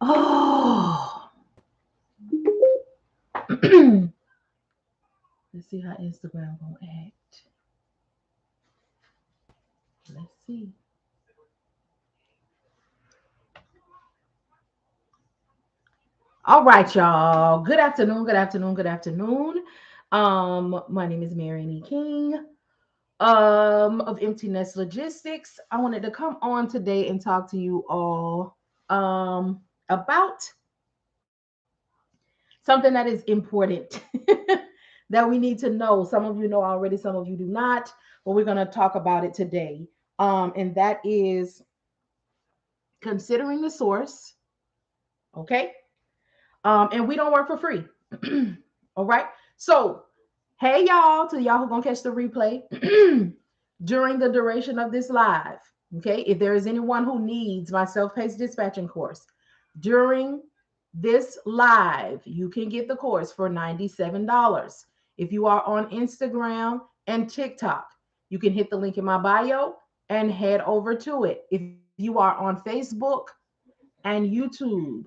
Oh, let's see how Instagram gonna act. Let's see. All right, y'all. Good afternoon. Good afternoon. Good afternoon. My name is Marian E. King of Empty Nest Logistics. I wanted to come on today and talk to you all about something that is important that we need to know. Some of you know already, some of you do not, but we're going to talk about it today. And that is considering the source. Okay. And we don't work for free. All right. So, hey, y'all, to y'all who going to catch the replay during the duration of this live. Okay. If there is anyone who needs my self paced dispatching course during this live, you can get the course for $97. If you are on Instagram and TikTok, you can hit the link in my bio and head over to it. If you are on Facebook and YouTube,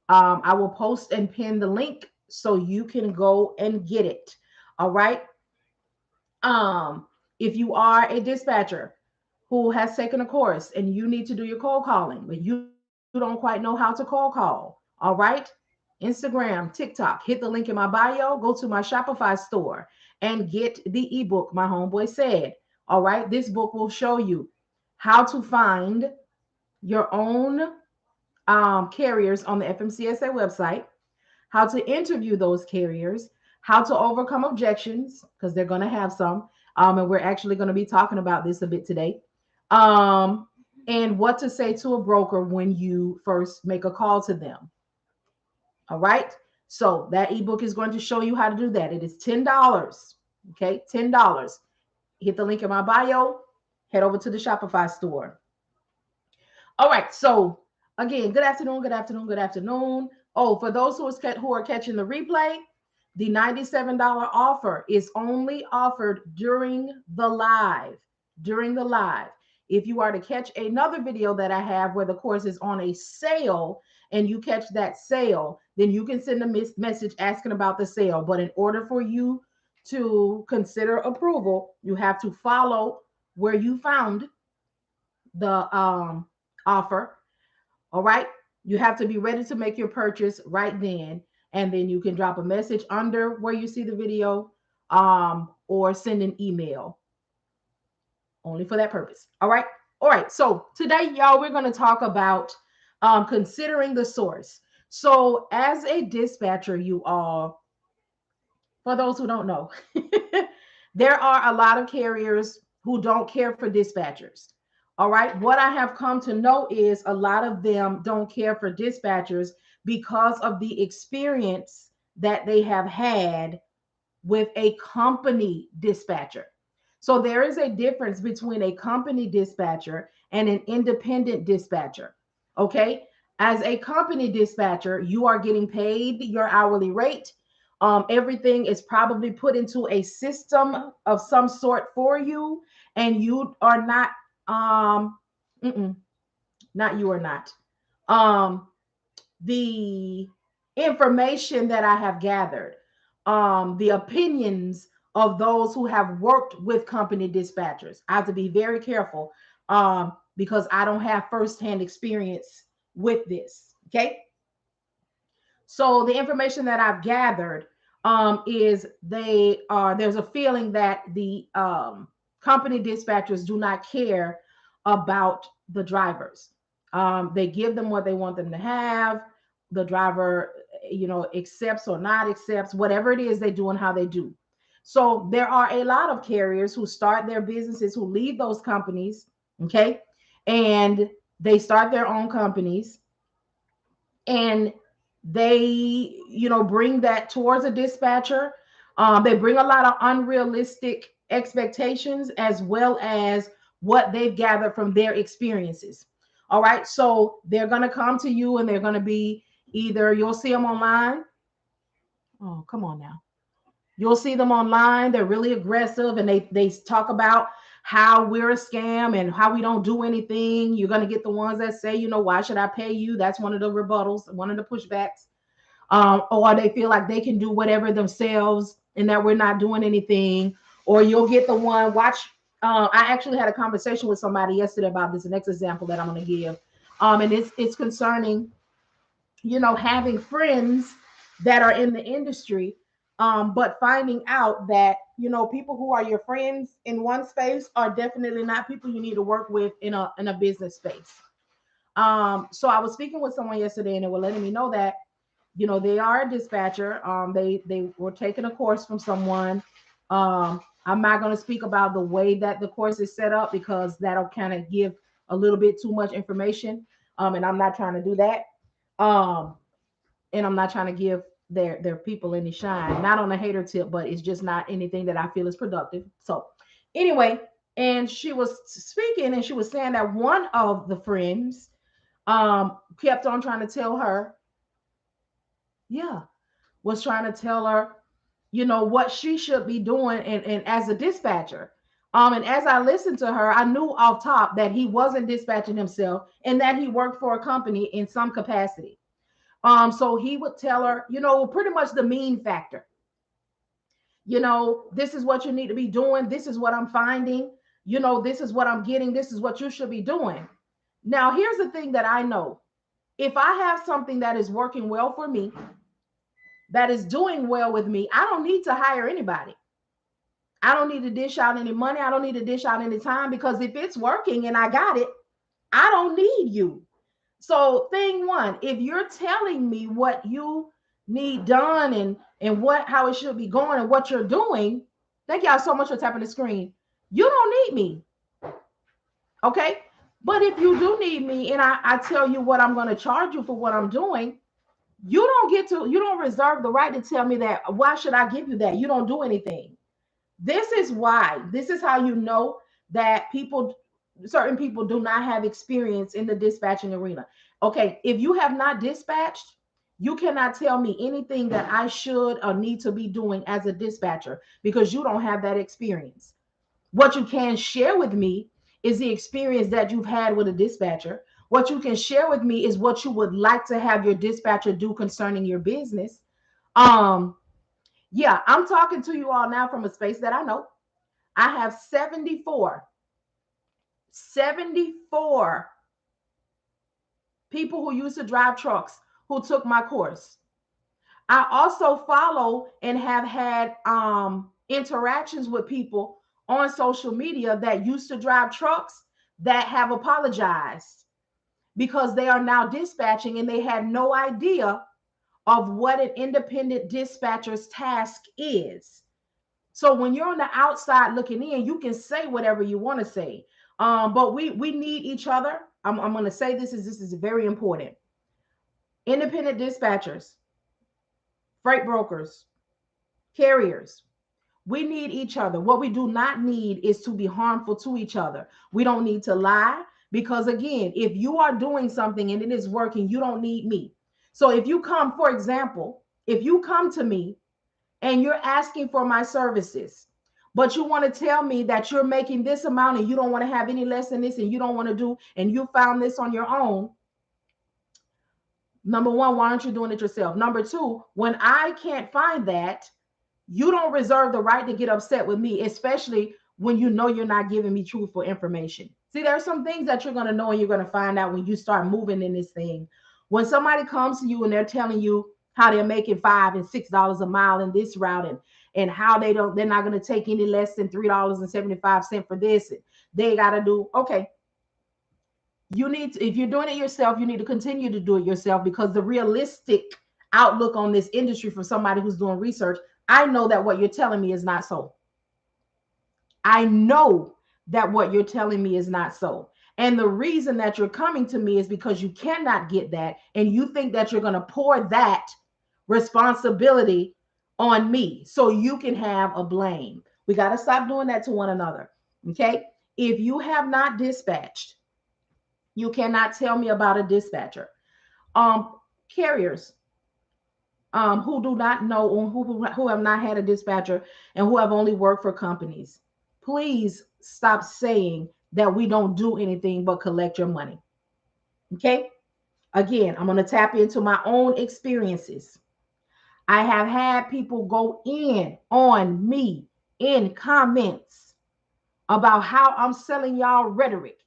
I will post and pin the link so you can go and get it. All right. If you are a dispatcher who has taken a course and you need to do your cold calling, but you don't quite know how to cold call, all right? Instagram, TikTok, hit the link in my bio, go to my Shopify store and get the ebook, My Homeboy Said. All right. This book will show you how to find your own carriers on the FMCSA website, how to interview those carriers, how to overcome objections, because they're going to have some. And we're actually going to be talking about this a bit today. Um, and what to say to a broker when you first make a call to them. All right. So that ebook is going to show you how to do that. It is $10. Okay. $10. Hit the link in my bio, head over to the Shopify store. All right. So again, good afternoon, good afternoon, good afternoon. Oh, for those who are catching the replay, the $97 offer is only offered during the live. During the live. If you are to catch another video that I have where the course is on a sale and you catch that sale, then you can send a message asking about the sale. But in order for you to consider approval, you have to follow where you found the offer. All right. You have to be ready to make your purchase right then. And then you can drop a message under where you see the video or send an email only for that purpose. All right. All right. So today, y'all, we're going to talk about considering the source. So as a dispatcher, you all, for those who don't know, there are a lot of carriers who don't care for dispatchers. All right. What I have come to know is a lot of them don't care for dispatchers because of the experience that they have had with a company dispatcher. So there is a difference between a company dispatcher and an independent dispatcher. Okay. As a company dispatcher, you are getting paid your hourly rate. Everything is probably put into a system of some sort for you, and you are not, um, not you are not. Um, the information that I have gathered, the opinions of those who have worked with company dispatchers. I have to be very careful because I don't have firsthand experience with this. Okay. So the information that I've gathered is there's a feeling that the company dispatchers do not care about the drivers. They give them what they want them to have. The driver, accepts or not accepts, whatever it is they do and how they do. So there are a lot of carriers who start their businesses, who leave those companies, okay, and they start their own companies, and they bring that towards a dispatcher. They bring a lot of unrealistic expectations as well as what they've gathered from their experiences. All right, so they're going to come to you and they're going to be, either you'll see them online. Oh, come on now. You'll see them online. They're really aggressive, and they talk about how we're a scam and how we don't do anything. You're going to get the ones that say, why should I pay you? That's one of the rebuttals, one of the pushbacks. Or they feel like they can do whatever themselves and that we're not doing anything. Or you'll get the one, watch. I actually had a conversation with somebody yesterday about this next example that I'm going to give. And it's concerning, having friends that are in the industry, but finding out that, people who are your friends in one space are definitely not people you need to work with in a business space. So I was speaking with someone yesterday and they were letting me know that, they are a dispatcher. They were taking a course from someone. I'm not going to speak about the way that the course is set up because that'll kind of give a little bit too much information. And I'm not trying to do that. Um, and I'm not trying to give their people any shine, not on a hater tip, but it's just not anything that I feel is productive. So anyway, and she was speaking and she was saying that one of the friends kept on trying to tell her, yeah, was trying to tell her, what she should be doing and as a dispatcher. And as I listened to her, I knew off top that he wasn't dispatching himself and that he worked for a company in some capacity. So he would tell her, pretty much the mean factor. This is what you need to be doing. This is what I'm finding. This is what I'm getting. This is what you should be doing. Now, here's the thing that I know. If I have something that is working well for me, that is doing well with me, I don't need to hire anybody. I don't need to dish out any money. I don't need to dish out any time because if it's working and I got it, I don't need you. So thing one, if you're telling me what you need done and what how it should be going and what you're doing, thank y'all so much for tapping the screen. You don't need me. Okay. But if you do need me and I tell you what I'm going to charge you for what I'm doing, you don't reserve the right to tell me that. Why should I give you that? You don't do anything. This is why. This is how you know that certain people do not have experience in the dispatching arena. Okay, if you have not dispatched, you cannot tell me anything that I should or need to be doing as a dispatcher because you don't have that experience. What you can share with me is the experience that you've had with a dispatcher. What you can share with me is what you would like to have your dispatcher do concerning your business. Um, yeah, I'm talking to you all now from a space that I know. I have 74 people who used to drive trucks who took my course. I also follow and have had interactions with people on social media that used to drive trucks that have apologized because they are now dispatching and they had no idea of what an independent dispatcher's task is. So when you're on the outside looking in, you can say whatever you want to say. But we need each other. I'm going to say this is very important. Independent dispatchers, freight brokers, carriers, we need each other. What we do not need is to be harmful to each other. We don't need to lie because, again, if you are doing something and it is working, you don't need me. So if you come, for example, if you come to me and you're asking for my services, but you want to tell me that you're making this amount and you don't want to have any less than this and you don't want to do, and you found this on your own. Number one, why aren't you doing it yourself? Number two, when I can't find that, you don't reserve the right to get upset with me, especially when you know you're not giving me truthful information. See, there are some things that you're going to know and you're going to find out when you start moving in this thing. When somebody comes to you and they're telling you how they're making $5 and $6 a mile in this route and how they're not going to take any less than $3.75 for this. They got to do, okay. You need to, if you're doing it yourself, you need to continue to do it yourself because the realistic outlook on this industry for somebody who's doing research, I know that what you're telling me is not so. I know that what you're telling me is not so. And the reason that you're coming to me is because you cannot get that. And you think that you're going to pour that responsibility on me so you can have a blame. We got to stop doing that to one another. Okay. If you have not dispatched, you cannot tell me about a dispatcher. Carriers who do not know, who have not had a dispatcher and who have only worked for companies. please stop saying that we don't do anything but collect your money. Okay? Again, I'm going to tap into my own experiences. I have had people go in on me in comments about how I'm selling y'all rhetoric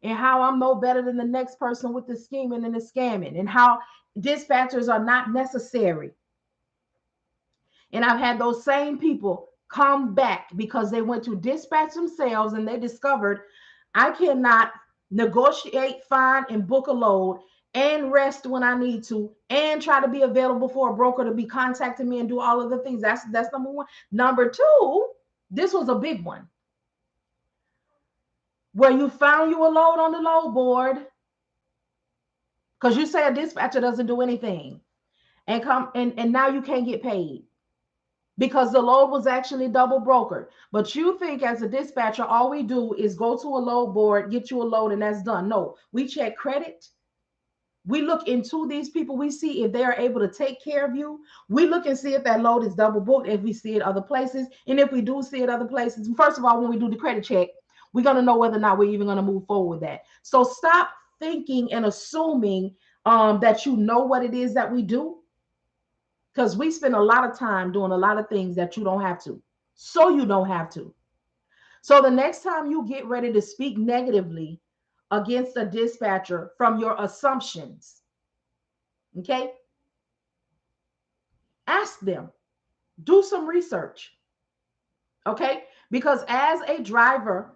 and how I'm no better than the next person with the scheming and the scamming and how dispatchers are not necessary. And I've had those same people come back because they went to dispatch themselves and they discovered I cannot negotiate, find, and book a load and rest when I need to and try to be available for a broker to be contacting me and do all of the things. That's number one. Number two, this was a big one. Where you found you a load on the load board because you say a dispatcher doesn't do anything and come and now you can't get paid because the load was actually double brokered. But you think as a dispatcher, all we do is go to a load board, get you a load, and that's done. No, we check credit. We look into these people. We see if they are able to take care of you. We look and see if that load is double booked, if we see it other places. And if we do see it other places, first of all, when we do the credit check, we're going to know whether or not we're even going to move forward with that. So stop thinking and assuming that you know what it is that we do, because we spend a lot of time doing a lot of things that you don't have to. So you don't have to. So the next time you get ready to speak negatively against a dispatcher from your assumptions, okay, ask them, do some research, okay? Because as a driver,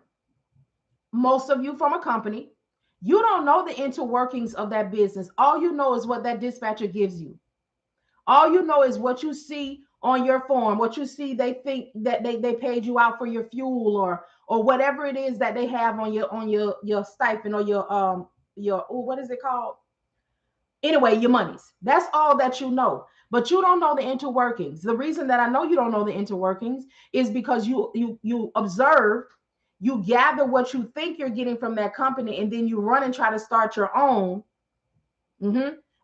most of you from a company, you don't know the interworkings of that business. All you know is what that dispatcher gives you. All you know is what you see on your form, what you see they think that they paid you out for your fuel or whatever it is that they have on your stipend or your what is it called? Anyway, your monies. That's all that you know. But you don't know the interworkings. The reason that I know you don't know the interworkings is because you observe, you gather what you think you're getting from that company, and then you run and try to start your own.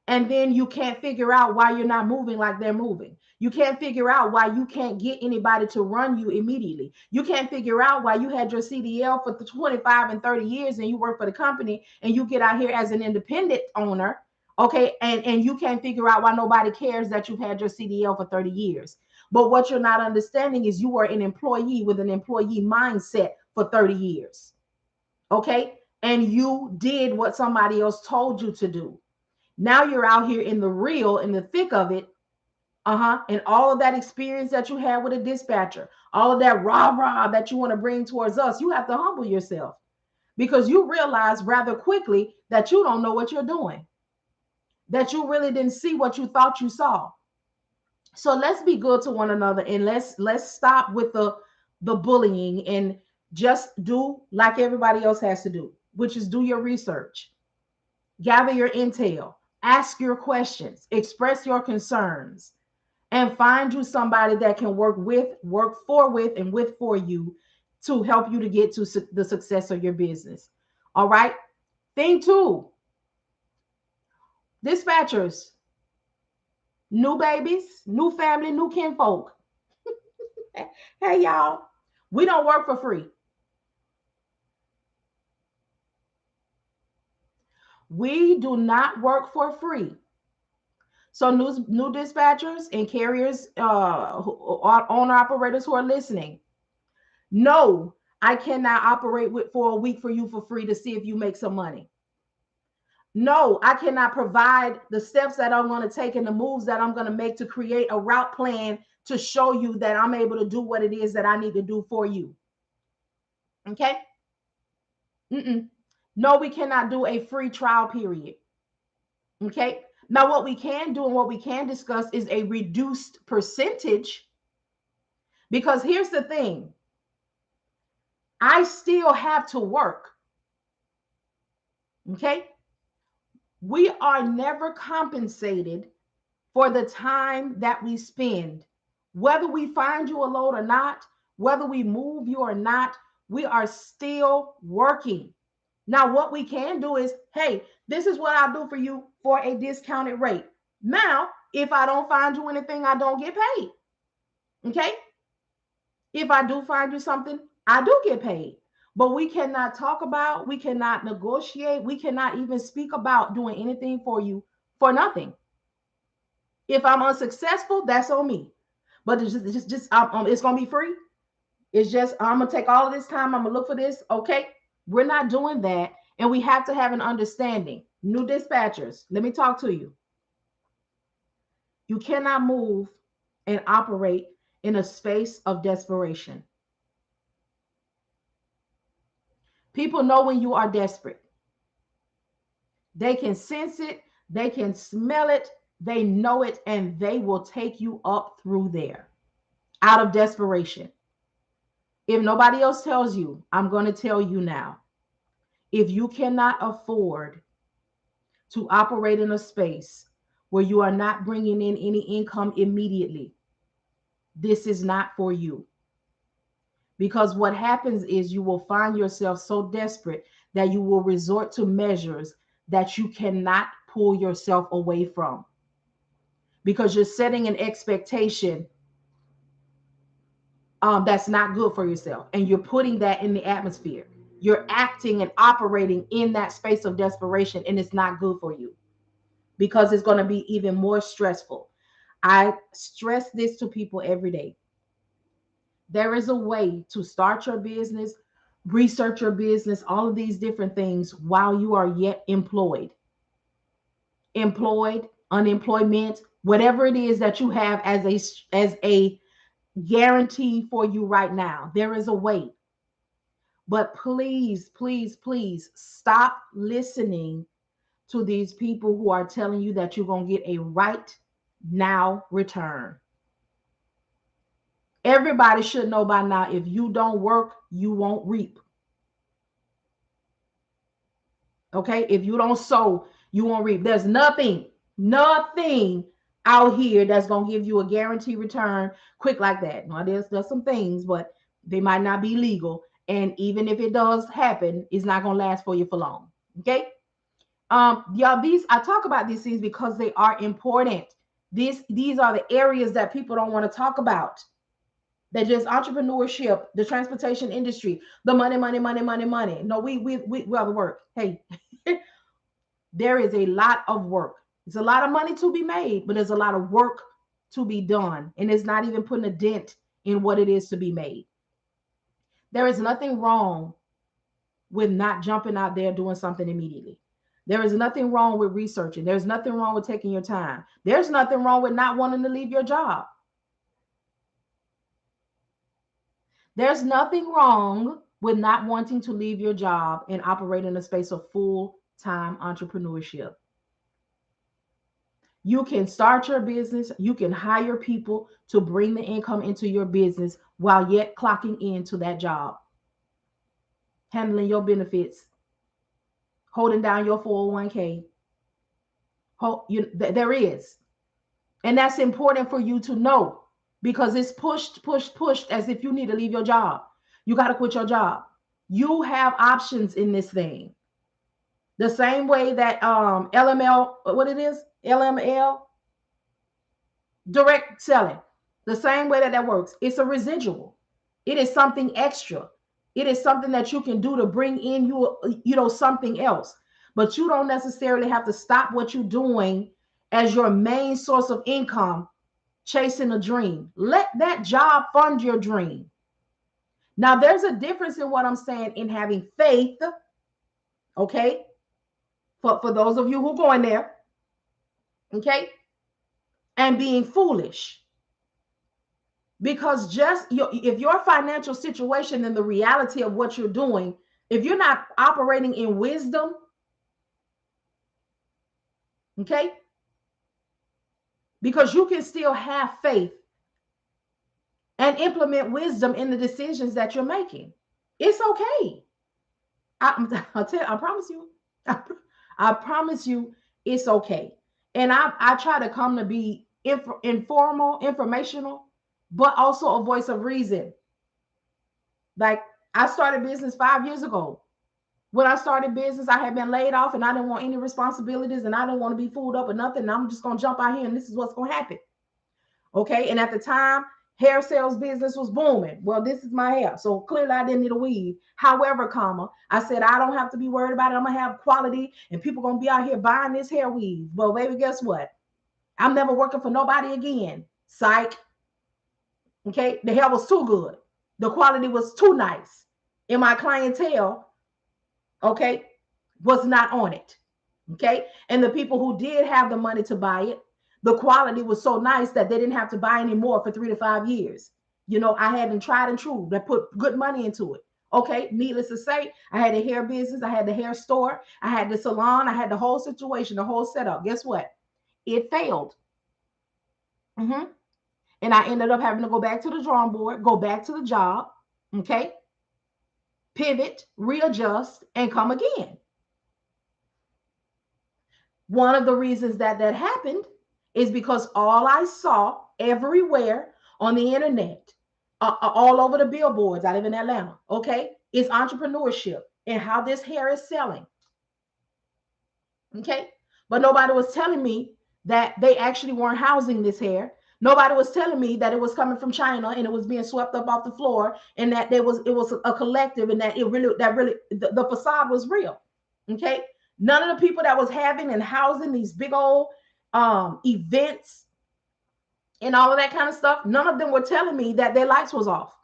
And then you can't figure out why you're not moving like they're moving. You can't figure out why you can't get anybody to run you immediately. You can't figure out why you had your CDL for the 25 and 30 years and you work for the company and you get out here as an independent owner, okay, and you can't figure out why nobody cares that you've had your CDL for 30 years. But what you're not understanding is you were an employee with an employee mindset for 30 years, okay? And you did what somebody else told you to do. Now you're out here in the real, in the thick of it, and all of that experience that you had with a dispatcher, all of that rah-rah that you want to bring towards us, you have to humble yourself because you realize rather quickly that you don't know what you're doing, that you really didn't see what you thought you saw. So let's be good to one another and let's stop with the bullying and just do like everybody else has to do, which is do your research, gather your intel, ask your questions, express your concerns, and find you somebody that can work for you to help you to get to the success of your business. All right. Thing two, dispatchers, new babies, new family, new kinfolk. Hey, y'all, we don't work for free. We do not work for free. So new dispatchers and carriers, owner operators who are listening, no, I cannot operate for a week for you for free to see if you make some money. No, I cannot provide the steps that I'm going to take and the moves that I'm going to make to create a route plan to show you that I'm able to do what it is that I need to do for you. Okay? No, we cannot do a free trial period. Okay? Now, what we can do and what we can discuss is a reduced percentage, because here's the thing. I still have to work. Okay? We are never compensated for the time that we spend. Whether we find you a load or not, whether we move you or not, we are still working. Now, what we can do is, hey, this is what I'll do for you for a discounted rate. Now, if I don't find you anything, I don't get paid. Okay? If I do find you something, I do get paid, but we cannot talk about, we cannot negotiate, we cannot even speak about doing anything for you for nothing. If I'm unsuccessful, that's on me. But it's gonna be free. It's just I'm gonna take all of this time. I'm gonna look for this. Okay, we're not doing that, and we have to have an understanding. New dispatchers, let me talk to you. You cannot move and operate in a space of desperation. People know when you are desperate. They can sense it, they can smell it, they know it, and they will take you up through there out of desperation. If nobody else tells you, I'm going to tell you now. If you cannot afford to operate in a space where you are not bringing in any income immediately, this is not for you. Because what happens is you will find yourself so desperate that you will resort to measures that you cannot pull yourself away from. Because you're setting an expectation that's not good for yourself. And you're putting that in the atmosphere. You're acting and operating in that space of desperation, and it's not good for you because it's going to be even more stressful. I stress this to people every day. There is a way to start your business, research your business, all of these different things while you are yet employed. Employed, unemployment, whatever it is that you have as a guarantee for you right now. There is a way. But please, please, please stop listening to these people who are telling you that you're going to get a right now return. Everybody should know by now, if you don't work, you won't reap. Okay? If you don't sow, you won't reap. There's nothing out here that's going to give you a guaranteed return quick like that. Now, there's some things, but they might not be legal. And even if it does happen, it's not going to last for you for long. Okay? Y'all, I talk about these things because they are important. These are the areas that people don't want to talk about. That just entrepreneurship, the transportation industry, the money, money, money, money, money. No, we have to work. Hey, there is a lot of work. There's a lot of money to be made, but there's a lot of work to be done. And it's not even putting a dent in what it is to be made. There is nothing wrong with not jumping out there doing something immediately. There is nothing wrong with researching. There's nothing wrong with taking your time. There's nothing wrong with not wanting to leave your job. There's nothing wrong with not wanting to leave your job and operate in a space of full-time entrepreneurship. You can start your business. You can hire people to bring the income into your business while yet clocking into that job, handling your benefits, holding down your 401k. There is. And that's important for you to know, because it's pushed as if you need to leave your job. You got to quit your job. You have options in this thing. The same way that LML, what it is, LML, direct selling, the same way that works. It's a residual. It is something extra. It is something that you can do to bring in something else. But you don't necessarily have to stop what you're doing as your main source of income, chasing a dream. Let that job fund your dream. Now, there's a difference in what I'm saying in having faith, okay? For those of you who are going there, okay? And being foolish. Because if your financial situation and the reality of what you're doing, if you're not operating in wisdom, okay? Because you can still have faith and implement wisdom in the decisions that you're making. It's okay. I promise you. I promise you, it's okay. And I try to come to be informal, informational, but also a voice of reason. Like, I started business 5 years ago. When I started business, I had been laid off and I didn't want any responsibilities and I didn't want to be fooled up or nothing. I'm just going to jump out here and this is what's going to happen. Okay. And at the time, Hair sales business was booming. Well, this is my hair. So clearly I didn't need a weave. However, I said, I don't have to be worried about it. I'm going to have quality and people going to be out here buying this hair weave. Well, baby, guess what? I'm never working for nobody again. Psych. Okay. The hair was too good. The quality was too nice. And my clientele, okay, was not on it. Okay. And the people who did have the money to buy it, the quality was so nice that they didn't have to buy any more for 3 to 5 years. You know, I had them tried and true that put good money into it. Okay, needless to say, I had a hair business, I had the hair store, I had the salon, I had the whole situation, the whole setup. Guess what? It failed. Mm-hmm. And I ended up having to go back to the drawing board, go back to the job, okay, pivot, readjust, and come again. One of the reasons that that happened is because all I saw everywhere on the internet, all over the billboards, I live in Atlanta, okay, is entrepreneurship and how this hair is selling, okay? But nobody was telling me that they actually weren't housing this hair. Nobody was telling me that it was coming from China and it was being swept up off the floor and that it was a collective and that the facade was real, okay? None of the people that was having and housing these big old events and all of that kind of stuff, none of them were telling me that their lights was off.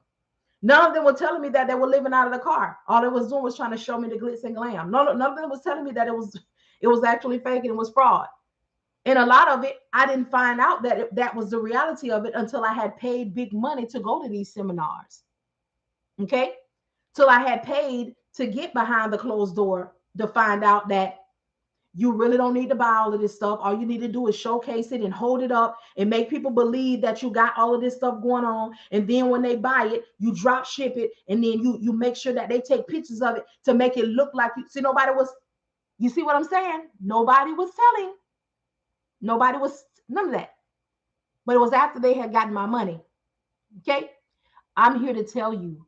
None of them were telling me that they were living out of the car. All they was doing was trying to show me the glitz and glam. None of them was telling me that it was actually fake and it was fraud. And a lot of it, I didn't find out that that was the reality of it until I had paid big money to go to these seminars. Okay? Till I had paid to get behind the closed door to find out that you really don't need to buy all of this stuff. All you need to do is showcase it and hold it up and make people believe that you got all of this stuff going on. And then when they buy it, you drop ship it. And then you make sure that they take pictures of it to make it look like you see you see what I'm saying? Nobody was selling. Nobody was, none of that. But it was after they had gotten my money. Okay. I'm here to tell you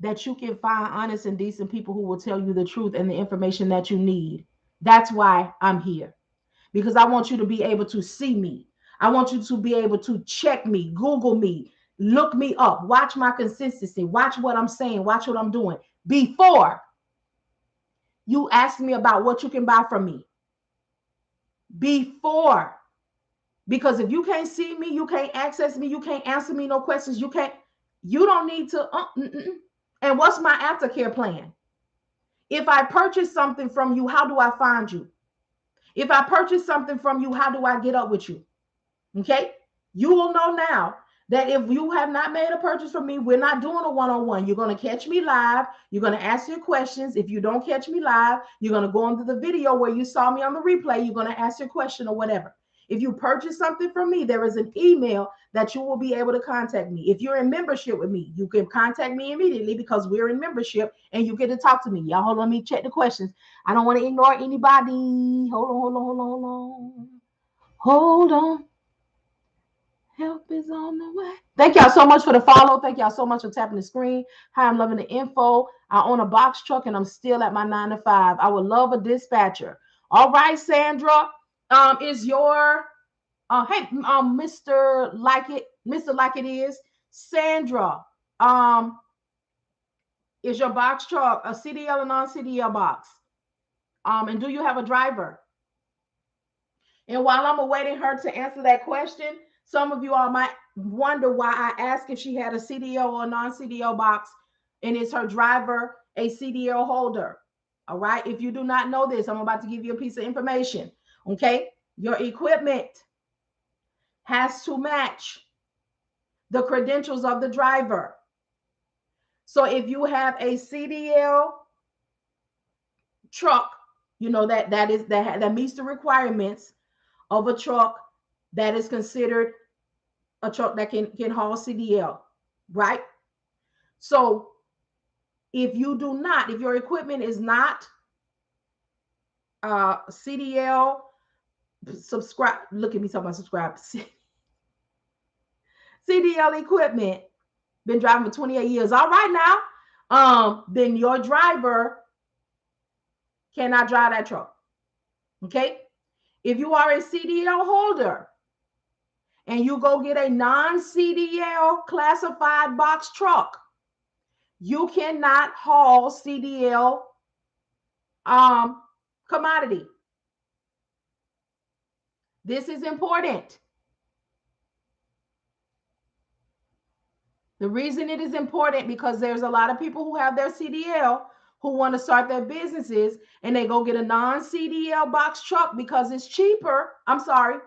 that you can find honest and decent people who will tell you the truth and the information that you need. That's why I'm here, because I want you to be able to see me. I want you to be able to check me, Google me, look me up, watch my consistency, watch what I'm saying, watch what I'm doing before you ask me about what you can buy from me. Before, because if you can't see me, you can't access me, you can't answer me no questions, you don't need to. And what's my aftercare plan? If I purchase something from you, how do I find you? If I purchase something from you, how do I get up with you? Okay. You will know now that if you have not made a purchase from me, we're not doing a one-on-one. You're going to catch me live. You're going to ask your questions. If you don't catch me live, you're going to go into the video where you saw me on the replay. You're going to ask your question or whatever. If you purchase something from me, there is an email that you will be able to contact me. If you're in membership with me, you can contact me immediately because we're in membership and you get to talk to me. Y'all, hold on, let me check the questions. I don't want to ignore anybody. Hold on. Help is on the way. Thank y'all so much for the follow. Thank y'all so much for tapping the screen. Hi, I'm loving the info. I own a box truck and I'm still at my 9 to 5. I would love a dispatcher. All right, Sandra. Is your Mr. Like It Is, Sandra, is your box truck a CDL or non-CDL box? And do you have a driver? And while I'm awaiting her to answer that question, some of you all might wonder why I asked if she had a CDL or a non-CDL box, and is her driver a CDL holder? All right. If you do not know this, I'm about to give you a piece of information. Okay. Your equipment has to match the credentials of the driver. So if you have a CDL truck, you know that meets the requirements of a truck that is considered a truck that can haul CDL, right? So if your equipment is not CDL subscribe, look at me talking about subscribe. CDL equipment, been driving for 28 years. All right now, then your driver cannot drive that truck. Okay. If you are a CDL holder and you go get a non-CDL classified box truck, you cannot haul CDL commodity. This is important. The reason it is important because there's a lot of people who have their CDL who want to start their businesses and they go get a non-CDL box truck because it's cheaper. I'm sorry,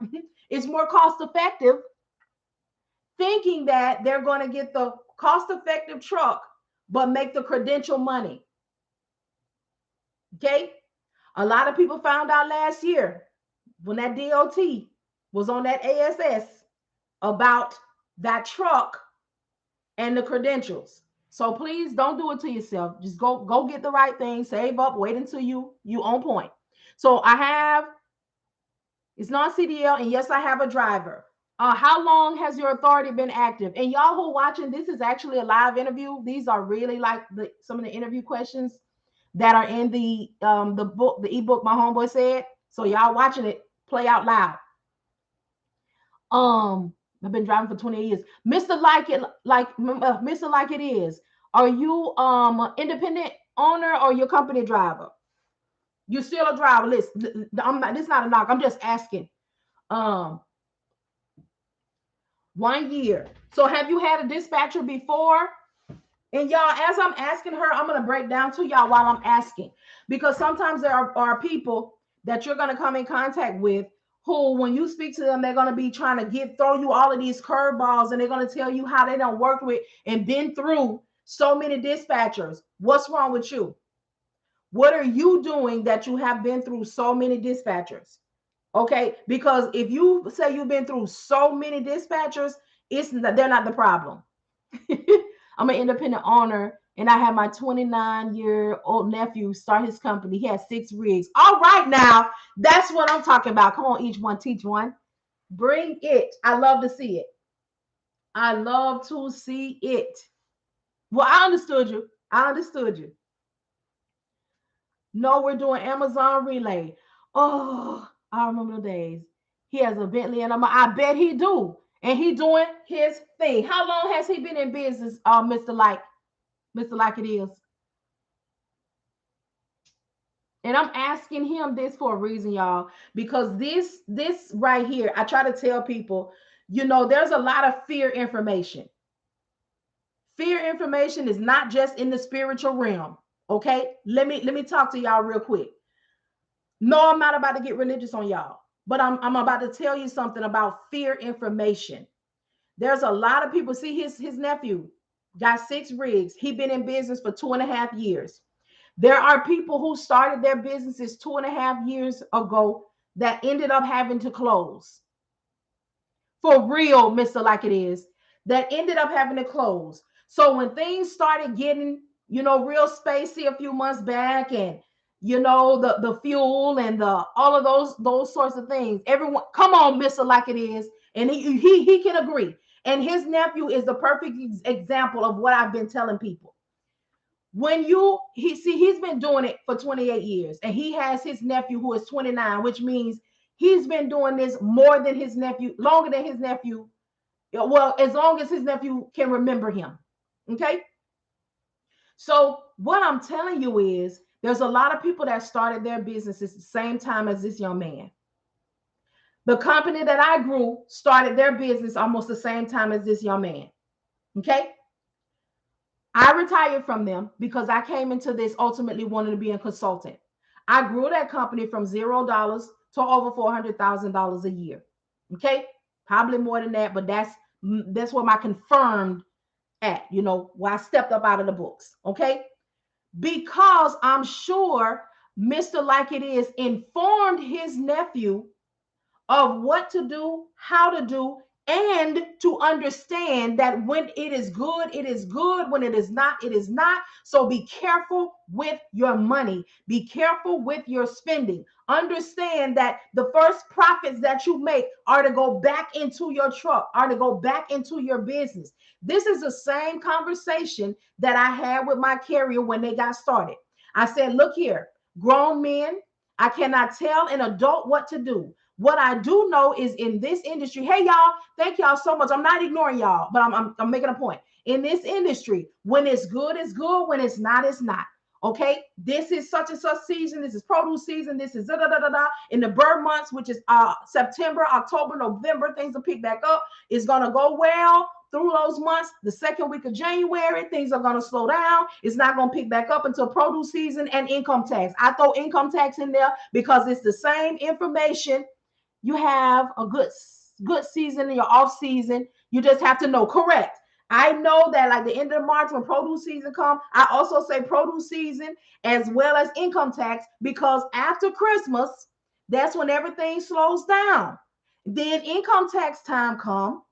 it's more cost effective, thinking that they're going to get the cost effective truck but make the credential money. Okay? A lot of people found out last year when that DOT was on that ASS about that truck and the credentials. So please don't do it to yourself. Just go get the right thing, save up, wait until you on point. So I have, it's non-CDL, and yes, I have a driver. How long has your authority been active? And y'all who are watching, this is actually a live interview. These are really like some of the interview questions that are in the book, the ebook my homeboy said. So y'all watching it play out loud. I've been driving for 20 years. Mr. Mr. Like It Is. Are you independent owner or your company driver? You're still a driver. Listen, I'm not. This is not a knock. I'm just asking. 1 year. So have you had a dispatcher before? And y'all, as I'm asking her, I'm gonna break down to y'all while I'm asking, because sometimes there are people that you're gonna come in contact with who, when you speak to them, they're going to be trying to throw you all of these curveballs, and they're going to tell you how they don't work with and been through so many dispatchers. What's wrong with you? What are you doing that you have been through so many dispatchers? Okay, because if you say you've been through so many dispatchers, they're not the problem. I'm an independent owner, and I have my 29-year-old nephew start his company. He has 6 rigs. All right, now that's what I'm talking about. Come on, each one, teach one. Bring it. I love to see it. I love to see it. Well, I understood you. I understood you. No, we're doing Amazon relay. Oh, I remember the days. He has a Bentley, and I bet he do. And he doing his thing. How long has he been in business, Mr. Like It Is? And I'm asking him this for a reason, y'all, because this right here, I try to tell people, there's a lot of fear information. Fear information is not just in the spiritual realm. Okay, let me talk to y'all real quick. No, I'm not about to get religious on y'all, but I'm about to tell you something about fear information. There's a lot of people. See, his nephew got 6 rigs. He been in business for 2.5 years. There are people who started their businesses 2.5 years ago that ended up having to close. For real, Mr. Like It Is, that ended up having to close. So when things started getting, real spacey a few months back, and the fuel and all of those sorts of things, everyone, come on, Mr. Like It Is, and he can agree. And his nephew is the perfect example of what I've been telling people. When he's been doing it for 28 years, and he has his nephew who is 29, which means he's been doing this more than his nephew, longer than his nephew. Well, as long as his nephew can remember him. Okay. So what I'm telling you is there's a lot of people that started their businesses the same time as this young man. The company that I grew started their business almost the same time as this young man. Okay. I retired from them because I came into this ultimately wanting to be a consultant. I grew that company from $0 to over $400,000 a year. Okay, probably more than that, but that's what my confirmed at. Where I stepped up out of the books. Okay, because I'm sure Mr. Like It Is informed his nephew of what to do, how to do, and to understand that when it is good, it is good. When it is not, it is not. So be careful with your money. Be careful with your spending. Understand that the first profits that you make are to go back into your truck, are to go back into your business. This is the same conversation that I had with my carrier when they got started. I said, look here, grown men, I cannot tell an adult what to do. What I do know is in this industry, hey y'all, thank y'all so much. I'm not ignoring y'all, but I'm making a point. In this industry, when it's good, it's good. When it's not, it's not. Okay, this is such and such season. This is produce season. This is da da da da da. In the bird months, which is September, October, November, things will pick back up. It's gonna go well through those months. The second week of January, things are gonna slow down. It's not gonna pick back up until produce season and income tax. I throw income tax in there because it's the same information. You have a good season and your off season. You just have to know. Correct. I know that like the end of March when produce season comes, I also say produce season as well as income tax because after Christmas, that's when everything slows down. Then income tax time come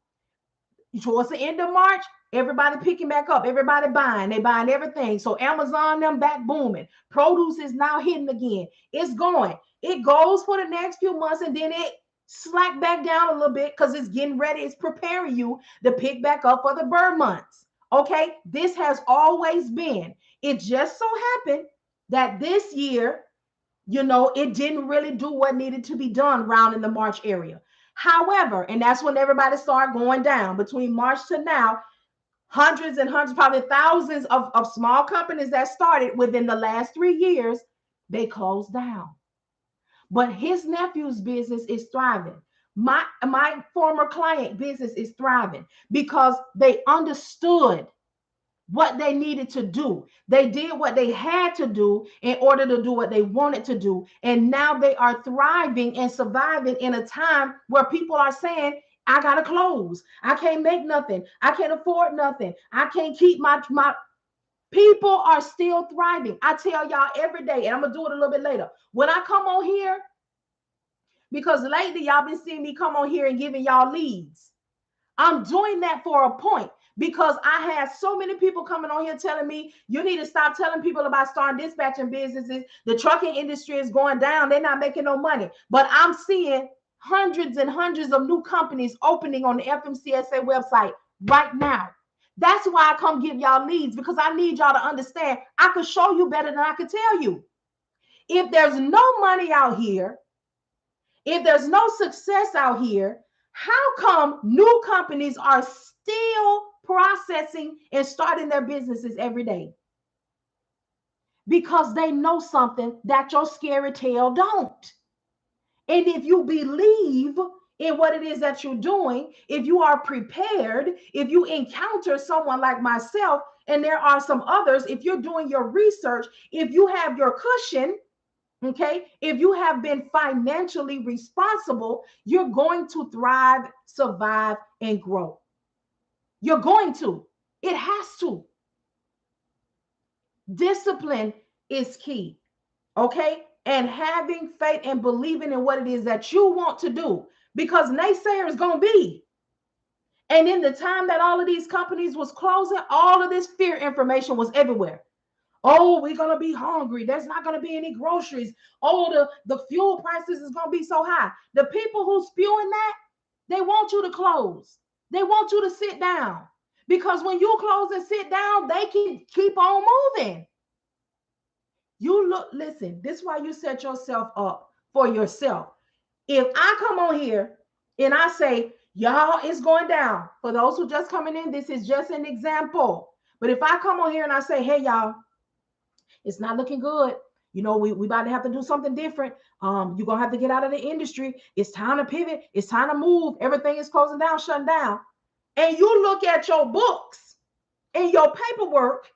towards the end of March. Everybody picking back up, everybody buying, they buying everything. So Amazon them back booming. Produce is now hitting again. It's going. It goes for the next few months and then it slack back down a little bit because it's getting ready. It's preparing you to pick back up for the bird months. Okay, this has always been. It just so happened that this year, it didn't really do what needed to be done around in the March area. However, and that's when everybody started going down between March to now, hundreds and hundreds, probably thousands of small companies that started within the last 3 years, they closed down. But his nephew's business is thriving. My former client business is thriving because they understood what they needed to do. They did what they had to do in order to do what they wanted to do. And now they are thriving and surviving in a time where people are saying, I got to close. I can't make nothing. I can't afford nothing. I can't keep my people are still thriving. I tell y'all every day, and I'm going to do it a little bit later. When I come on here, because lately y'all been seeing me come on here and giving y'all leads. I'm doing that for a point because I had so many people coming on here telling me you need to stop telling people about starting dispatching businesses. The trucking industry is going down. They're not making no money. But I'm seeing hundreds and hundreds of new companies opening on the FMCSA website right now. That's why I come give y'all leads, because I need y'all to understand I could show you better than I could tell you. If there's no money out here, if there's no success out here, how come new companies are still processing and starting their businesses every day? Because they know something that your scary tail don't. And if you believe in what it is that you're doing, if you are prepared, if you encounter someone like myself, and there are some others, if you're doing your research, if you have your cushion, okay, if you have been financially responsible, you're going to thrive, survive, and grow. You're going to. It has to. Discipline is key, okay? And having faith and believing in what it is that you want to do, because naysayers going to be. And in the time that all of these companies was closing, all of this fear information was everywhere. Oh, we're going to be hungry. There's not going to be any groceries. Oh, the fuel prices is going to be so high. The people who's spewing that, they want you to close. They want you to sit down. Because when you close and sit down, they can keep on moving. Listen, this is why you set yourself up for yourself. If I come on here and I say, y'all, it's going down. For those who just coming in, this is just an example. But if I come on here and I say, hey, y'all, it's not looking good. We about to have to do something different. You're going to have to get out of the industry. It's time to pivot. It's time to move. Everything is closing down, shutting down. And you look at your books and your paperwork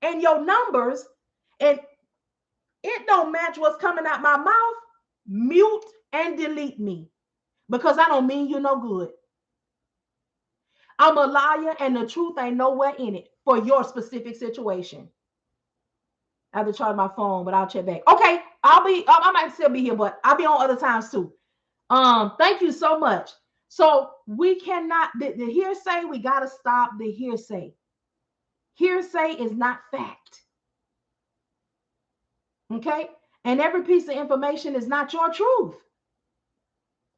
and your numbers, and it don't match what's coming out my mouth, mute and delete me, because I don't mean you no good. I'm a liar and the truth ain't nowhere in it for your specific situation. I have to charge my phone, but I'll check back. Okay, I might still be here, but I'll be on other times too. Thank you so much. So we cannot, the hearsay, we got to stop the hearsay. Hearsay is not fact. Okay? And every piece of information is not your truth.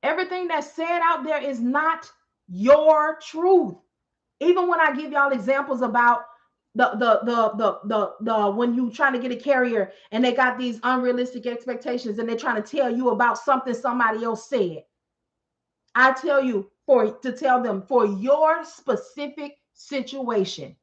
Everything that's said out there is not your truth. Even when I give y'all examples about when you trying to get a carrier and they got these unrealistic expectations and they're trying to tell you about something somebody else said. I tell you to tell them for your specific situation,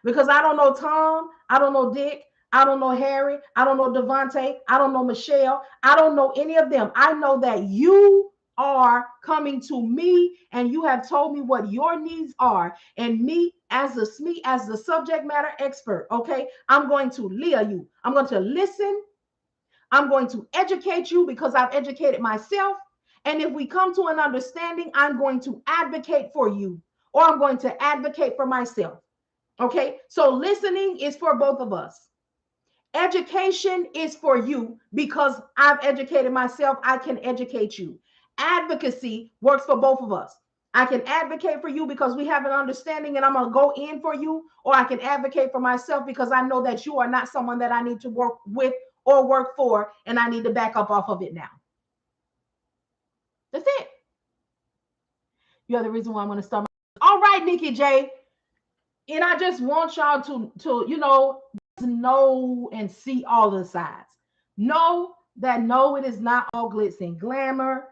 because I don't know Tom, I don't know Dick, I don't know Harry, I don't know Devontae, I don't know Michelle, I don't know any of them. I know that you are coming to me and you have told me what your needs are, and me as the subject matter expert, okay, I'm going to Leah you. I'm going to listen. I'm going to educate you because I've educated myself. And if we come to an understanding, I'm going to advocate for you, or I'm going to advocate for myself. Okay, so listening is for both of us. Education is for you because I've educated myself. I can educate you. Advocacy works for both of us. I can advocate for you because we have an understanding and I'm going to go in for you, or I can advocate for myself because I know that you are not someone that I need to work with or work for, and I need to back up off of it now. That's it. You're the reason why I'm going to start. All right, Nikki J. And I just want y'all to know and see all the sides. Know that no, it is not all glitz and glamour.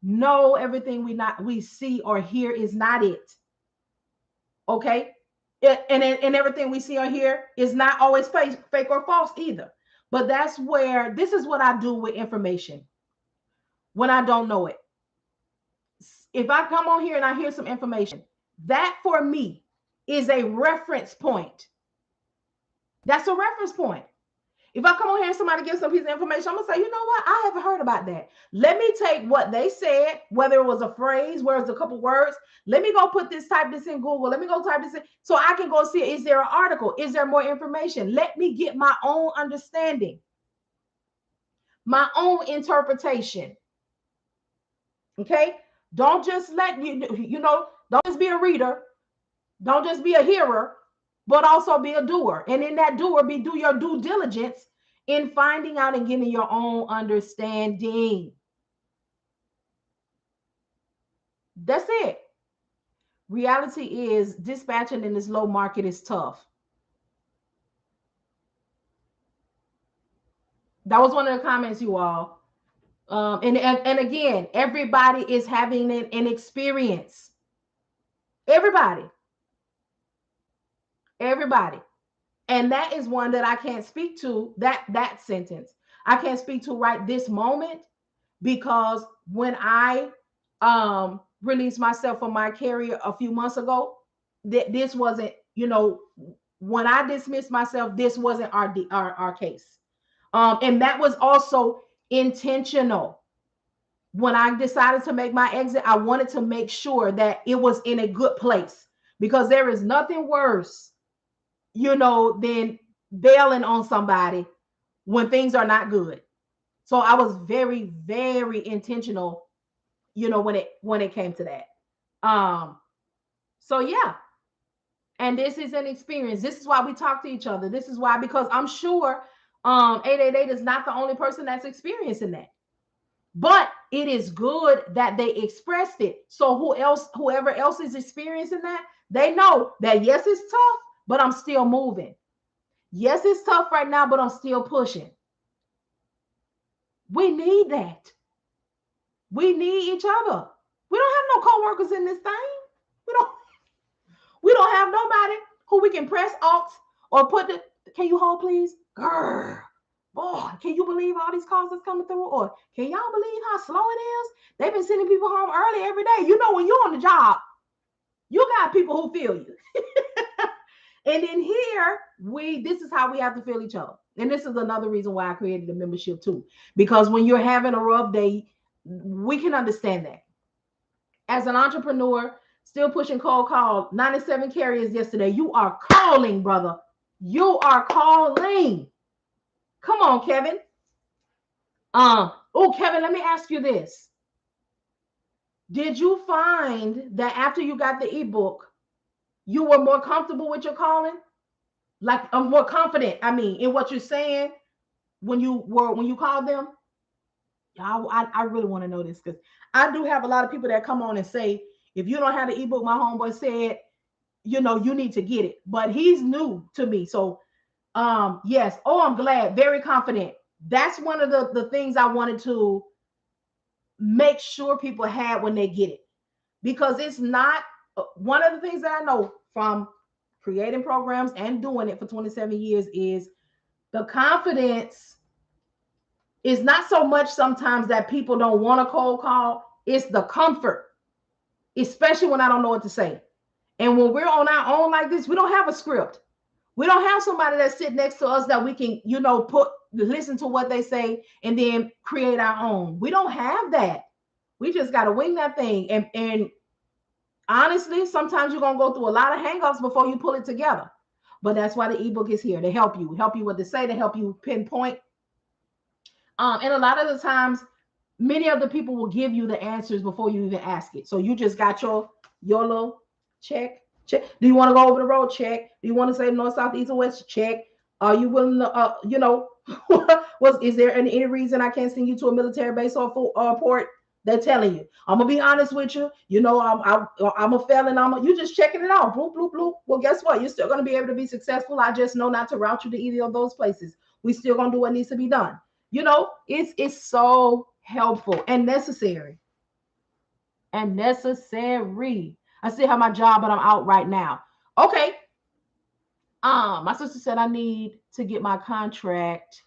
No, everything we see or hear is not it. Okay? And everything we see or hear is not always fake or false either. But that's where, this is what I do with information when I don't know it. If I come on here and I hear some information, that for me is a reference point. That's a reference point. If I come on here and somebody gives some piece of information, I'm gonna say, you know what? I haven't heard about that. Let me take what they said, whether it was a phrase, whether it's a couple words. Let me go type this in Google. Let me go type this in so I can go see, is there an article? Is there more information? Let me get my own understanding, my own interpretation. Okay? Don't just don't just be a reader. Don't just be a hearer, but also be a doer. And in that doer, do your due diligence in finding out and getting your own understanding. That's it. Reality is dispatching in this low market is tough. That was one of the comments, you all. And again, everybody is having an experience. Everybody. And that is one that I can't speak to, that sentence. I can't speak to right this moment, because when I released myself from my carrier a few months ago, this wasn't, when I dismissed myself, this wasn't our case. And that was also intentional. When I decided to make my exit, I wanted to make sure that it was in a good place, because there is nothing worse, than bailing on somebody when things are not good. So I was very, very intentional, when it came to that. So yeah. And this is an experience. This is why we talk to each other. This is why, because I'm sure 888 is not the only person that's experiencing that. But it is good that they expressed it. So whoever else is experiencing that, they know that yes, it's tough, but I'm still moving. Yes, it's tough right now, but I'm still pushing. We need that. We need each other. We don't have no co-workers in this thing. We don't have nobody who we can press alt or can you hold please? Girl, boy, can you believe all these calls that's coming through? Or can y'all believe how slow it is? They've been sending people home early every day. When you're on the job, you got people who feel you. And in here, this is how we have to feel each other. And this is another reason why I created a membership too. Because when you're having a rough day, we can understand that. As an entrepreneur, still pushing cold call, 97 carriers yesterday. You are calling, brother. You are calling. Come on, Kevin. Kevin, let me ask you this. Did you find that after you got the ebook, you were more comfortable with your calling? Like, I'm more confident, in what you're saying when you called them? I really want to know this, because I do have a lot of people that come on and say, if you don't have the ebook, my homeboy said, you need to get it. But he's new to me. So yes. Oh, I'm glad. Very confident. That's one of the things I wanted to make sure people had when they get it. Because it's not one of the things that I know from creating programs and doing it for 27 years is the confidence is not so much sometimes that people don't want a cold call, it's the comfort, especially when I don't know what to say. And when we're on our own like this, we don't have a script. We don't have somebody that sit next to us that we can, listen to what they say and then create our own. We don't have that. We just got to wing that thing. And honestly, sometimes you're going to go through a lot of hangups before you pull it together. But that's why the ebook is here to help you what to say, to help you pinpoint. And a lot of the times, many of the people will give you the answers before you even ask it. So you just got your little check. Do you want to go over the road? Check. Do you want to say north, south, east, or west? Check. Are you willing to, is there any reason I can't send you to a military base or port? They're telling you. I'm gonna be honest with you. I'm a felon. You just checking it out. Bloop, bloop, bloop. Well, guess what? You're still gonna be able to be successful. I just know not to route you to either of those places. We still gonna do what needs to be done. It's so helpful and necessary. And necessary. I still have my job, but I'm out right now. Okay. My sister said I need to get my contract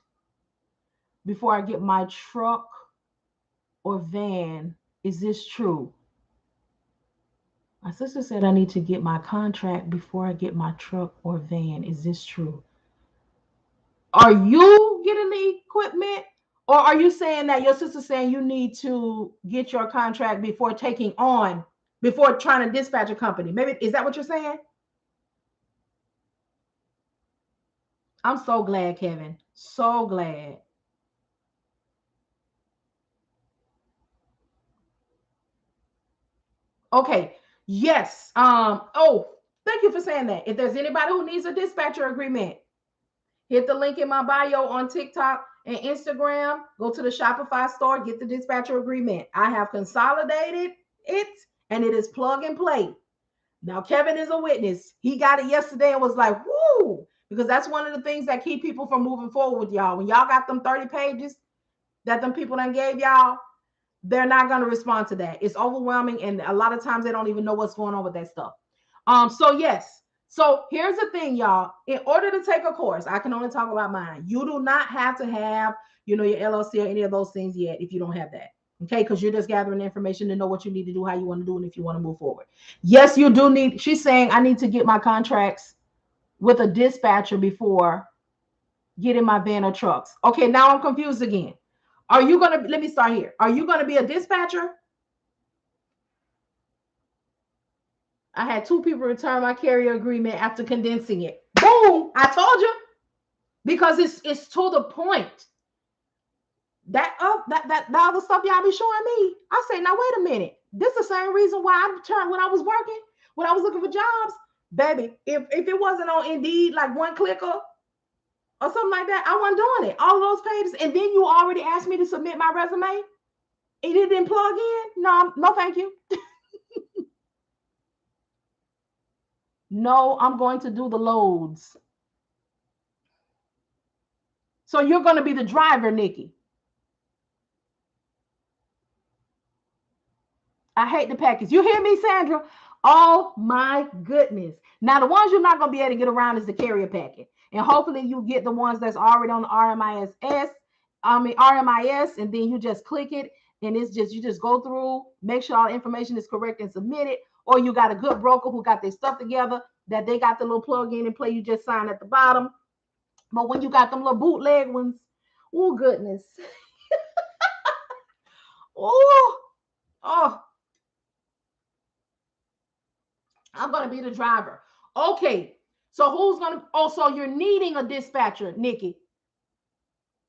before I get my truck or van. Is this true? My sister said I need to get my contract before I get my truck or van. Is this true? Are you getting the equipment? Or are you saying that your sister's saying you need to get your contract before trying to dispatch a company? Maybe, is that what you're saying? I'm so glad, Kevin. So glad. Okay. Yes. Thank you for saying that. If there's anybody who needs a dispatcher agreement, hit the link in my bio on TikTok and Instagram. Go to the Shopify store, get the dispatcher agreement. I have consolidated it and it is plug and play. Now, Kevin is a witness. He got it yesterday and was like, woo, because that's one of the things that keep people from moving forward with y'all. When y'all got them 30 pages that them people done gave y'all, they're not going to respond to that. It's overwhelming. And a lot of times they don't even know what's going on with that stuff. So yes. So here's the thing, y'all. In order to take a course, I can only talk about mine. You do not have to have, your LLC or any of those things yet if you don't have that. Okay, because you're just gathering information to know what you need to do, how you want to do, and if you want to move forward. Yes, you do need, she's saying I need to get my contracts with a dispatcher before getting my van or trucks. Okay, now I'm confused again. Are you going to, let me start here. Are you going to be a dispatcher? I had 2 people return my carrier agreement after condensing it. Boom! I told you. Because it's to the point. That other stuff y'all be showing me. I say, now wait a minute. This is the same reason why I turned when I was working, when I was looking for jobs. Baby, if it wasn't on Indeed, like one clicker or something like that, I wasn't doing it. All those pages. And then you already asked me to submit my resume. And it didn't plug in. No, thank you. No, I'm going to do the loads. So you're going to be the driver, Nikki. I hate the package. You hear me, Sandra? Oh my goodness. Now the ones you're not going to be able to get around is the carrier packet. And hopefully you get the ones that's already on the RMIS, and then you just click it and you just go through, make sure all the information is correct and submit it. Or you got a good broker who got their stuff together, that they got the little plug in and play, you just sign at the bottom. But when you got them little bootleg ones, oh goodness. oh, I'm going to be the driver. Okay. So who's going to, so you're needing a dispatcher, Nikki.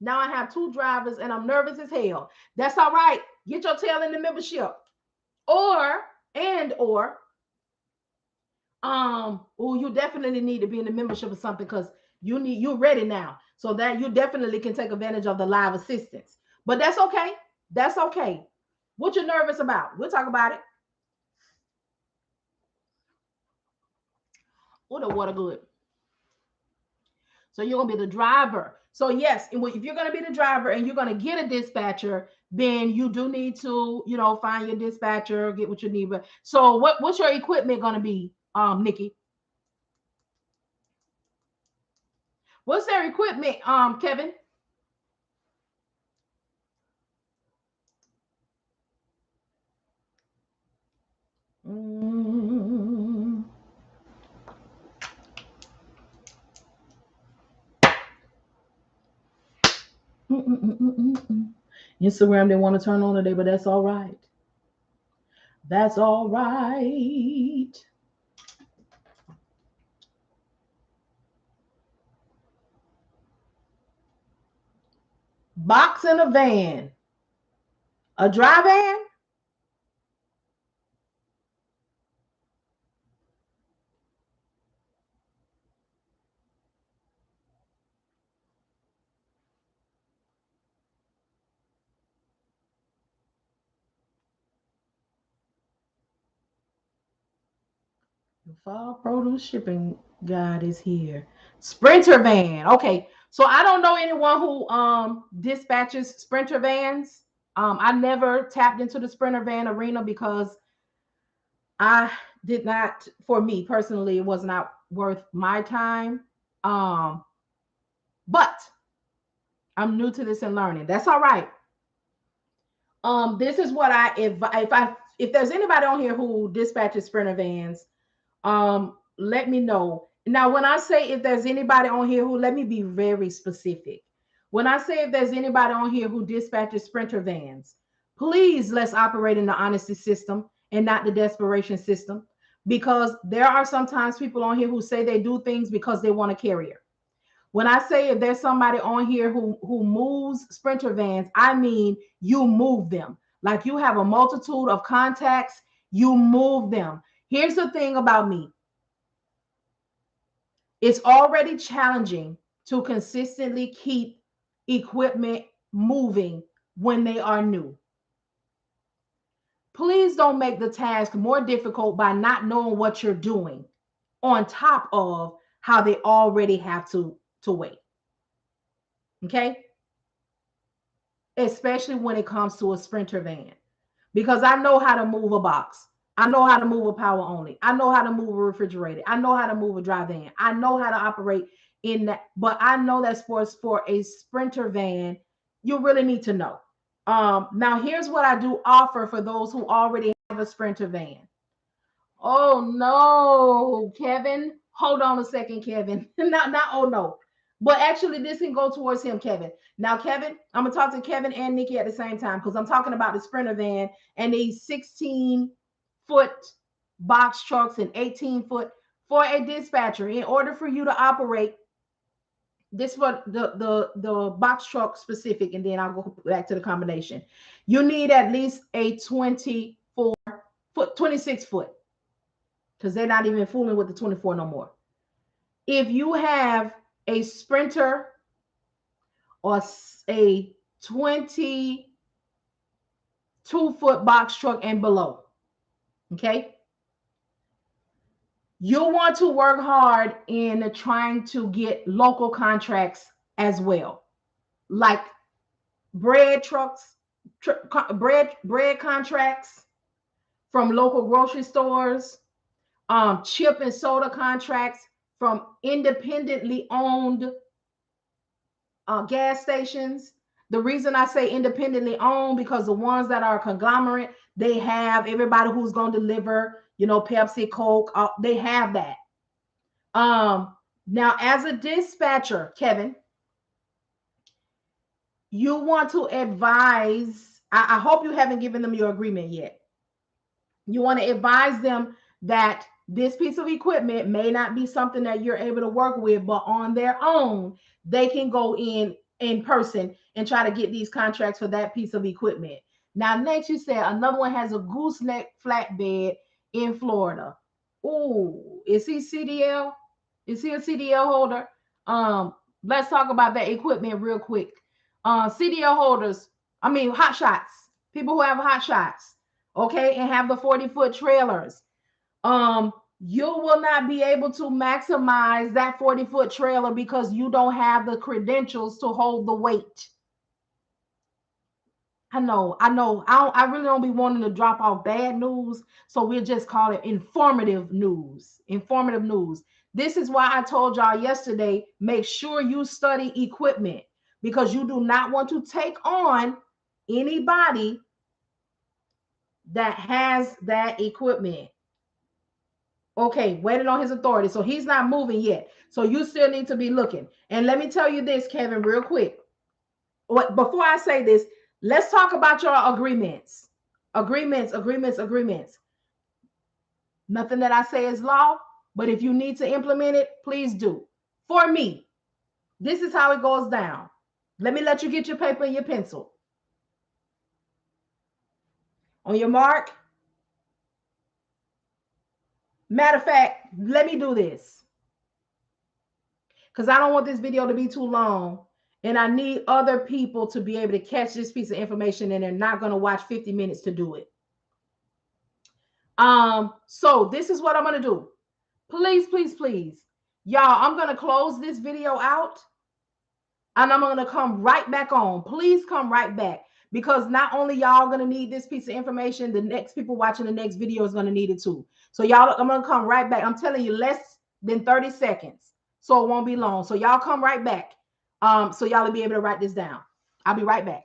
Now I have 2 drivers and I'm nervous as hell. That's all right. Get your tail in the membership. Or, you definitely need to be in the membership or something because you're ready now. So that you definitely can take advantage of the live assistance. But that's okay. That's okay. What you're nervous about? We'll talk about it. Oh, the water good. So you're gonna be the driver. So yes, if you're gonna be the driver and you're gonna get a dispatcher, then you do need to, find your dispatcher, get what you need. But so what's your equipment gonna be, Nikki? What's their equipment, Kevin? Mm. Mm-mm-mm-mm-mm. Instagram didn't want to turn on today, but that's all right. That's all right. Box in a van, a dry van. The fall produce shipping guide is here. Sprinter van. Okay. So I don't know anyone who dispatches sprinter vans. I never tapped into the sprinter van arena because I did not, for me personally, it was not worth my time. Um, but I'm new to this and learning. That's all right. This is what if there's anybody on here who dispatches sprinter vans, let me know. Now, when I say if there's anybody on here who, let me be very specific. When I say if there's anybody on here who dispatches sprinter vans, please let's operate in the honesty system and not the desperation system, because there are sometimes people on here who say they do things because they want a carrier. When I say if there's somebody on here who moves sprinter vans, I mean you move them. Like you have a multitude of contacts, you move them. Here's the thing about me. It's already challenging to consistently keep equipment moving when they are new. Please don't make the task more difficult by not knowing what you're doing on top of how they already have to wait. Okay? Especially when it comes to a sprinter van. Because I know how to move a box. I know how to move a power only. I know how to move a refrigerator. I know how to move a dry van. I know how to operate in that. But I know that for a sprinter van, you really need to know. Now, here's what I do offer for those who already have a sprinter van. Oh no, Kevin. Hold on a second, Kevin. Not oh no. But actually, this can go towards him, Kevin. Now, Kevin, I'm gonna talk to Kevin and Nikki at the same time because I'm talking about the sprinter van and these 16-foot box trucks and 18-foot for a dispatcher. In order for you to operate this, for the box truck specific, and then I'll go back to the combination. You need at least a 24-foot, 26-foot, because they're not even fooling with the 24 no more. If you have a sprinter or a 22-foot box truck and below, okay, you'll want to work hard in trying to get local contracts as well, like bread trucks, bread contracts from local grocery stores, chip and soda contracts from independently owned gas stations. The reason I say independently owned, because the ones that are conglomerate, they have everybody who's going to deliver, Pepsi, Coke, they have that. Now, as a dispatcher, Kevin, you want to advise, I hope you haven't given them your agreement yet. You want to advise them that this piece of equipment may not be something that you're able to work with, but on their own, they can go in person and try to get these contracts for that piece of equipment. Now, next, you said another one has a gooseneck flatbed in Florida. Oh, is he CDL? Is he a CDL holder? Let's talk about that equipment real quick. CDL holders, I mean, hot shots, people who have hot shots, okay, and have the 40-foot trailers. You will not be able to maximize that 40-foot trailer because you don't have the credentials to hold the weight. I know, I really don't be wanting to drop off bad news, so we'll just call it informative news. Informative news. This is why I told y'all yesterday, make sure you study equipment because you do not want to take on anybody that has that equipment. Okay, waiting on his authority. So he's not moving yet. So you still need to be looking. And let me tell you this, Kevin, real quick. Before I say this, let's talk about your agreements. Agreements. Nothing that I say is law, but if you need to implement it, please do. For me, this is how it goes down. Let you get your paper and your pencil. On your mark. Matter of fact, let me do this because I don't want this video to be too long. And I need other people to be able to catch this piece of information, and they're not going to watch 50 minutes to do it. So this is what I'm going to do. Please, y'all, I'm going to close this video out and I'm going to come right back on. Please come right back because not only y'all going to need this piece of information, the next people watching the next video is going to need it too. So y'all, I'm going to come right back. I'm telling you less than 30 seconds. So it won't be long. So y'all come right back. So y'all will be able to write this down. I'll be right back.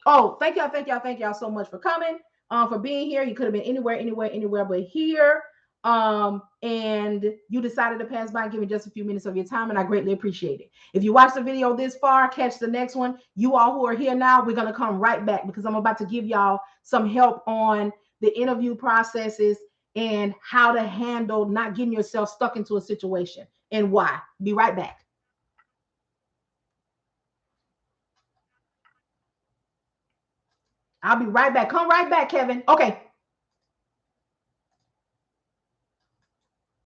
Oh, thank y'all so much for coming, for being here. You could have been anywhere but here. And you decided to pass by and give me just a few minutes of your time, and I greatly appreciate it. If you watched the video this far, catch the next one. You all who are here now, we're going to come right back because I'm about to give y'all some help on the interview processes and how to handle not getting yourself stuck into a situation and why. Be right back. I'll be right back. Come right back, Kevin. Okay.